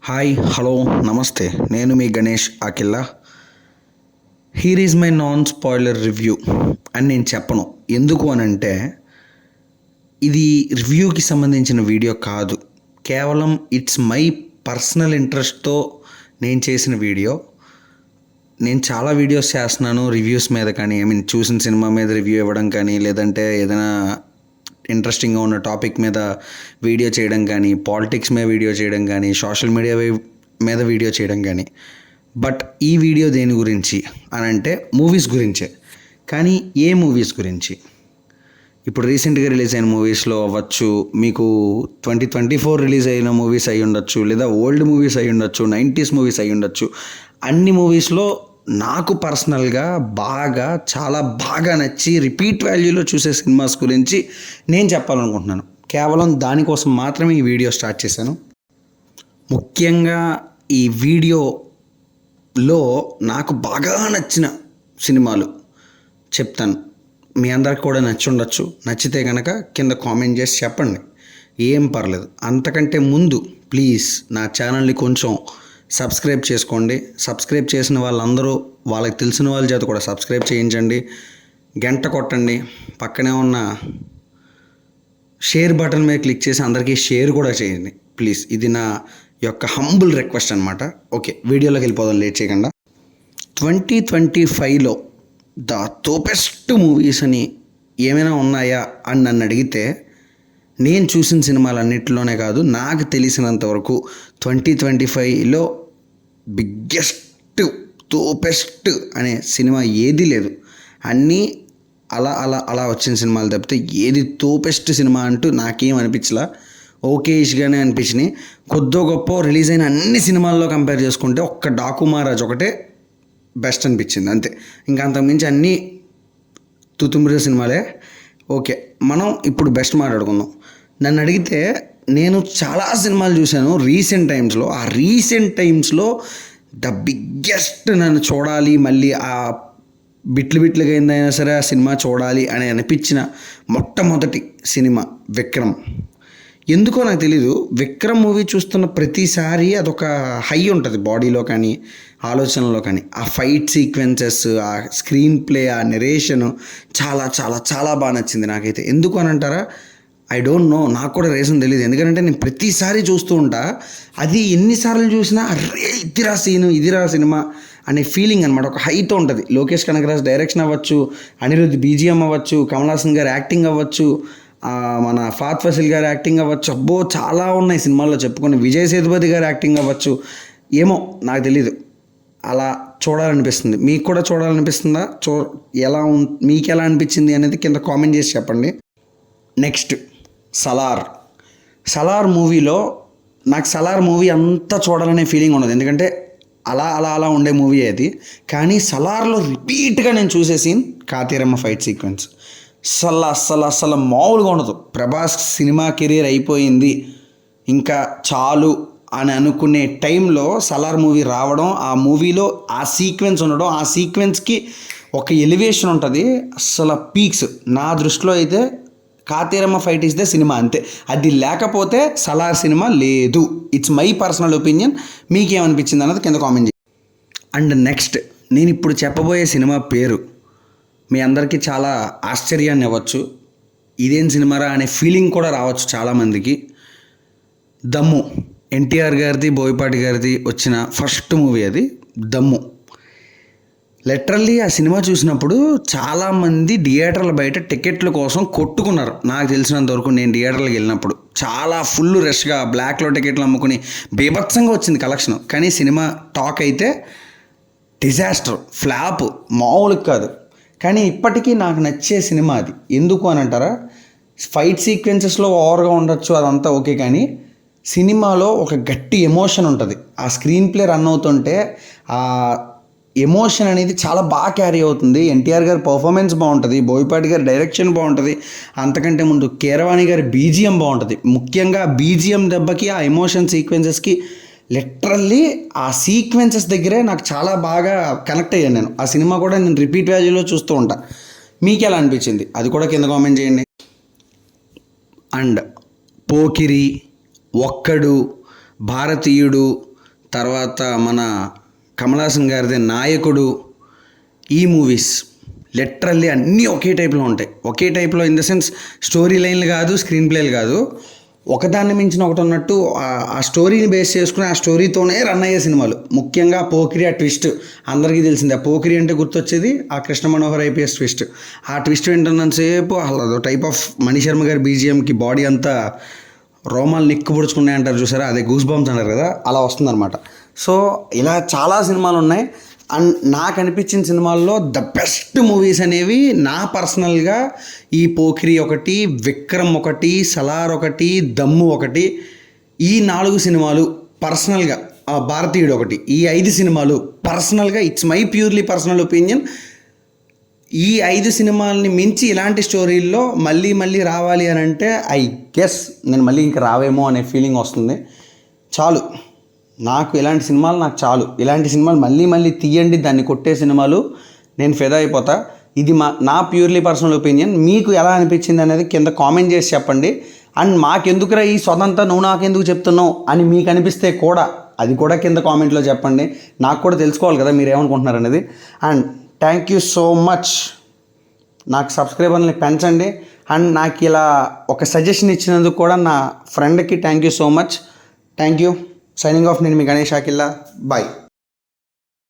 Hi hello నమస్తే, నేను మీ Ganesh Akella. Here is my non spoiler review అని నేను చెప్పను. ఎందుకు అనంటే ఇది రివ్యూకి సంబంధించిన వీడియో కాదు, కేవలం ఇట్స్ మై పర్సనల్ ఇంట్రెస్ట్తో నేను చేసిన వీడియో. నేను చాలా వీడియోస్ చేస్తున్నాను రివ్యూస్ మీద, కానీ చూసిన సినిమా మీద రివ్యూ ఇవ్వడం కానీ, లేదంటే ఏదైనా ఇంట్రెస్టింగ్గా ఉన్న టాపిక్ మీద వీడియో చేయడం కానీ, పాలిటిక్స్ మీద వీడియో చేయడం కానీ, సోషల్ మీడియా మీద వీడియో చేయడం కానీ. బట్ ఈ వీడియో దేని గురించి అని అంటే మూవీస్ గురించే. కానీ ఏ మూవీస్ గురించి? ఇప్పుడు రీసెంట్గా రిలీజ్ అయిన మూవీస్లో అవ్వచ్చు, మీకు 2024 రిలీజ్ అయిన మూవీస్ అయి ఉండొచ్చు, లేదా ఓల్డ్ మూవీస్ అయి ఉండొచ్చు, 90s మూవీస్ అయి ఉండొచ్చు. అన్ని మూవీస్లో నాకు పర్సనల్గా చాలా బాగా నచ్చి రిపీట్ వాల్యూలో చూసే సినిమాస్ గురించి నేను చెప్పాలనుకుంటున్నాను. కేవలం దానికోసం మాత్రమే ఈ వీడియో స్టార్ట్ చేశాను. ముఖ్యంగా ఈ వీడియోలో నాకు బాగా నచ్చిన సినిమాలు చెప్తాను. మీ అందరికి కూడా నచ్చి ఉండొచ్చు. నచ్చితే కనుక కింద కామెంట్ చేసి చెప్పండి, ఏం పర్లేదు. అంతకంటే ముందు ప్లీజ్ నా ఛానల్ని కొంచెం సబ్స్క్రైబ్ చేసుకోండి. సబ్స్క్రైబ్ చేసిన వాళ్ళందరూ వాళ్ళకి తెలిసిన వాళ్ళ చేత కూడా సబ్స్క్రైబ్ చేయించండి. గంట కొట్టండి. పక్కనే ఉన్న షేర్ బటన్ మీద క్లిక్ చేసి అందరికీ షేర్ కూడా చేయండి ప్లీజ్. ఇది నా యొక్క హంబుల్ రిక్వెస్ట్ అనమాట. ఓకే, వీడియోలోకి వెళ్ళిపోదాం లేట్ చేయకుండా. 2025లో ద తోపెస్ట్ మూవీస్ అని ఏమైనా ఉన్నాయా అని నన్ను అడిగితే, నేను చూసిన సినిమాలన్నింటిలోనే కాదు, నాకు తెలిసినంతవరకు 2025లో బిగ్గెస్ట్ తోపెస్ట్ అనే సినిమా ఏదీ లేదు. అన్నీ అలా అలా అలా వచ్చిన సినిమాలు తప్పితే ఏది తోపెస్ట్ సినిమా అంటూ నాకేం అనిపించలా. ఓకేష్గానే అనిపించినాయి. కొద్దో గొప్ప రిలీజ్ అయిన అన్ని సినిమాల్లో కంపేర్ చేసుకుంటే ఒక్క డాకు మహారాజ్ ఒకటే బెస్ట్ అనిపించింది, అంతే. ఇంకా అంతకుమించి అన్నీ తుతుమురే సినిమాలే. ఓకే, మనం ఇప్పుడు బెస్ట్ మాట్లాడుకుందాం. నన్ను అడిగితే నేను చాలా సినిమాలు చూశాను రీసెంట్ టైమ్స్లో. ఆ రీసెంట్ టైమ్స్లో ద బిగ్గెస్ట్, నన్ను చూడాలి మళ్ళీ ఆ బిట్లుగా ఏందైనా సరే ఆ సినిమా చూడాలి అని అనిపించిన మొట్టమొదటి సినిమా విక్రమ్. ఎందుకో నాకు తెలీదు, విక్రమ్ మూవీ చూస్తున్న ప్రతిసారి అదొక హై ఉంటుంది బాడీలో కానీ ఆలోచనలో కానీ. ఆ ఫైట్ సీక్వెన్సెస్, ఆ స్క్రీన్ ప్లే, ఆ నెరేషన్ చాలా చాలా చాలా బాగా నచ్చింది నాకైతే. ఎందుకు అని అంటారా? ఐ డోంట్ నో, నాకు కూడా రీజన్ తెలియదు. ఎందుకంటే నేను ప్రతిసారి చూస్తూ ఉంటా, అది ఎన్నిసార్లు చూసినా అరే ఇదిరా సీను, ఇదిరా సినిమా అనే ఫీలింగ్ అనమాట. ఒక హైతో ఉంటుంది. లోకేష్ కనగరాజ్ డైరెక్షన్ అవ్వచ్చు, అనిరుద్ధ్ బీజిఎం అవ్వచ్చు, కమల్ హాసన్ గారి యాక్టింగ్ అవ్వచ్చు, మన ఫాత్ ఫసిల్ గారి యాక్టింగ్ అవ్వచ్చు, అబ్బో చాలా ఉన్నాయి సినిమాల్లో చెప్పుకొని, విజయ్ సేతుపతి గారి యాక్టింగ్ అవ్వచ్చు. ఏమో నాకు తెలీదు, అలా చూడాలనిపిస్తుంది. మీకు కూడా చూడాలనిపిస్తుందా? మీకు ఎలా అనిపించింది అనేది కింద కామెంట్ చేసి చెప్పండి. నెక్స్ట్ సలార్ మూవీలో నాకు సలార్ మూవీ అంతా చూడాలనే ఫీలింగ్ ఉండదు, ఎందుకంటే అలా అలా అలా ఉండే మూవీ అది. కానీ సలార్లో రిపీట్గా నేను చూసే సీన్ కాతీరమ్మ ఫైట్ సీక్వెన్స్. అసలు మామూలుగా ఉండదు. ప్రభాస్ సినిమా కెరీర్ అయిపోయింది ఇంకా చాలు అని అనుకునే టైంలో సలార్ మూవీ రావడం, ఆ మూవీలో ఆ సీక్వెన్స్ ఉండడం, ఆ సీక్వెన్స్కి ఒక ఎలివేషన్ ఉంటుంది. అసలు పీక్స్. నా దృష్టిలో అయితే Kaateramma fight is the cinema, అంతే. అది లేకపోతే సలార్ సినిమా లేదు. It's my personal opinion. మీకేమనిపించింది అన్నది కింద కామెంట్ చేయండి. అండ్ నెక్స్ట్ నేను ఇప్పుడు చెప్పబోయే సినిమా పేరు మీ అందరికీ చాలా ఆశ్చర్యాన్ని ఇవ్వచ్చు. ఇదేం సినిమారా అనే ఫీలింగ్ కూడా రావచ్చు చాలామందికి. దమ్ము, ఎన్టీఆర్ గారిది, బోయపాటి గారిది వచ్చిన ఫస్ట్ మూవీ అది, దమ్ము. లిటరల్లీ ఆ సినిమా చూసినప్పుడు చాలామంది థియేటర్ల బయట టికెట్ల కోసం కొట్టుకున్నారు. నాకు తెలిసినంతవరకు నేను థియేటర్లకు వెళ్ళినప్పుడు చాలా ఫుల్ రష్గా బ్లాక్లో టికెట్లు అమ్ముకుని బీభత్సంగా వచ్చింది కలెక్షన్. కానీ సినిమా టాక్ అయితే డిజాస్టర్, ఫ్లాప్, మామూలుగా కాదు. కానీ ఇప్పటికీ నాకు నచ్చే సినిమా అది. ఎందుకు అని అంటారా? ఫైట్ సీక్వెన్సెస్లో ఓవర్గా ఉండొచ్చు, అదంతా ఓకే, కానీ సినిమాలో ఒక గట్టి ఎమోషన్ ఉంటుంది. ఆ స్క్రీన్ ప్లే రన్ అవుతుంటే ఆ ఎమోషన్ అనేది చాలా బాగా క్యారీ అవుతుంది. ఎన్టీఆర్ గారి పర్ఫార్మెన్స్ బాగుంటుంది, బోయపాటి గారి డైరెక్షన్ బాగుంటుంది, అంతకంటే ముందు కీరవాణి గారి బీజిఎం బాగుంటుంది. ముఖ్యంగా బీజిఎం దెబ్బకి, ఆ ఎమోషన్ సీక్వెన్సెస్కి లిటరల్లీ ఆ సీక్వెన్సెస్ దగ్గరే నాకు చాలా బాగా కనెక్ట్ అయ్యాను నేను. ఆ సినిమా కూడా నేను రిపీట్ వాల్యూలో చూస్తూ ఉంటా. మీకు ఎలా అనిపించింది అది కూడా కింద కామెంట్ చేయండి. అండ్ పోకిరి, ఒక్కడు, భారతీయుడు, తర్వాత మన కమల్ హాసన్ గారిది నాయకుడు, ఈ మూవీస్ లిటరల్లీ అన్నీ ఒకే టైప్లో ఉంటాయి. ఒకే టైప్లో ఇన్ ద సెన్స్ స్టోరీ లైన్లు కాదు, స్క్రీన్ ప్లేలు కాదు, ఒకదాన్ని మించిన ఒకటి ఉన్నట్టు ఆ స్టోరీని బేస్ చేసుకుని ఆ స్టోరీతోనే రన్ అయ్యే సినిమాలు. ముఖ్యంగా పోకిరి, ఆ ట్విస్ట్ అందరికీ తెలిసిందే. ఆ పోకిరి అంటే గుర్తొచ్చేది ఆ కృష్ణ మనోహర్ ఐపీఎస్ ట్విస్ట్. ఆ ట్విస్ట్ వింటున్నంతసేపు అసలు టైప్ ఆఫ్ మణిశర్మ గారి బీజిఎంకి బాడీ అంతా రోమాలు నిక్కు పుడుచుకున్నాయి అంటారు చూసారా, అదే గూస్ బంప్స్ అంటారు కదా, అలా వస్తుందన్నమాట. సో ఇలా చాలా సినిమాలు ఉన్నాయి. అండ్ నాకు అనిపించిన సినిమాల్లో ద బెస్ట్ మూవీస్ అనేవి నా పర్సనల్గా ఈ పోకిరి ఒకటి, విక్రమ్ ఒకటి, సలార్ ఒకటి, దమ్ము ఒకటి, ఈ 4 సినిమాలు పర్సనల్గా, భారతీయుడు ఒకటి, ఈ 5 సినిమాలు పర్సనల్గా it's my purely personal opinion. ఈ 5 సినిమాలని మించి ఇలాంటి స్టోరీల్లో మళ్ళీ మళ్ళీ రావాలి అని అంటే ఐ గెస్ నేను మళ్ళీ ఇంకా రావేమో అనే ఫీలింగ్ వస్తుంది. చాలు నాకు ఇలాంటి సినిమాలు, నాకు చాలు. ఇలాంటి సినిమాలు మళ్ళీ మళ్ళీ తీయండి, దాన్ని కొట్టే సినిమాలు, నేను ఫిదా అయిపోతా. ఇది నా ప్యూర్లీ పర్సనల్ ఒపీనియన్. మీకు ఎలా అనిపించింది అనేది కింద కామెంట్ చేసి చెప్పండి. అండ్ మాకెందుకురా ఈ సొంతంతా నువ్వు నాకెందుకు చెప్తున్నావు అని మీకు అనిపిస్తే కూడా అది కూడా కింద కామెంట్లో చెప్పండి. నాకు కూడా తెలుసుకోవాలి కదా మీరు ఏమనుకుంటున్నారు అనేది. And thank you so much. నాకు సబ్స్క్రైబర్ని పెంచండి. అండ్ నాకు ఇలా ఒక సజెషన్ ఇచ్చినందుకు కూడా నా ఫ్రెండ్కి thank you so much. Thank you. Signing off. నేను మీ గణేష్ ఆకిల్లా. బాయ్.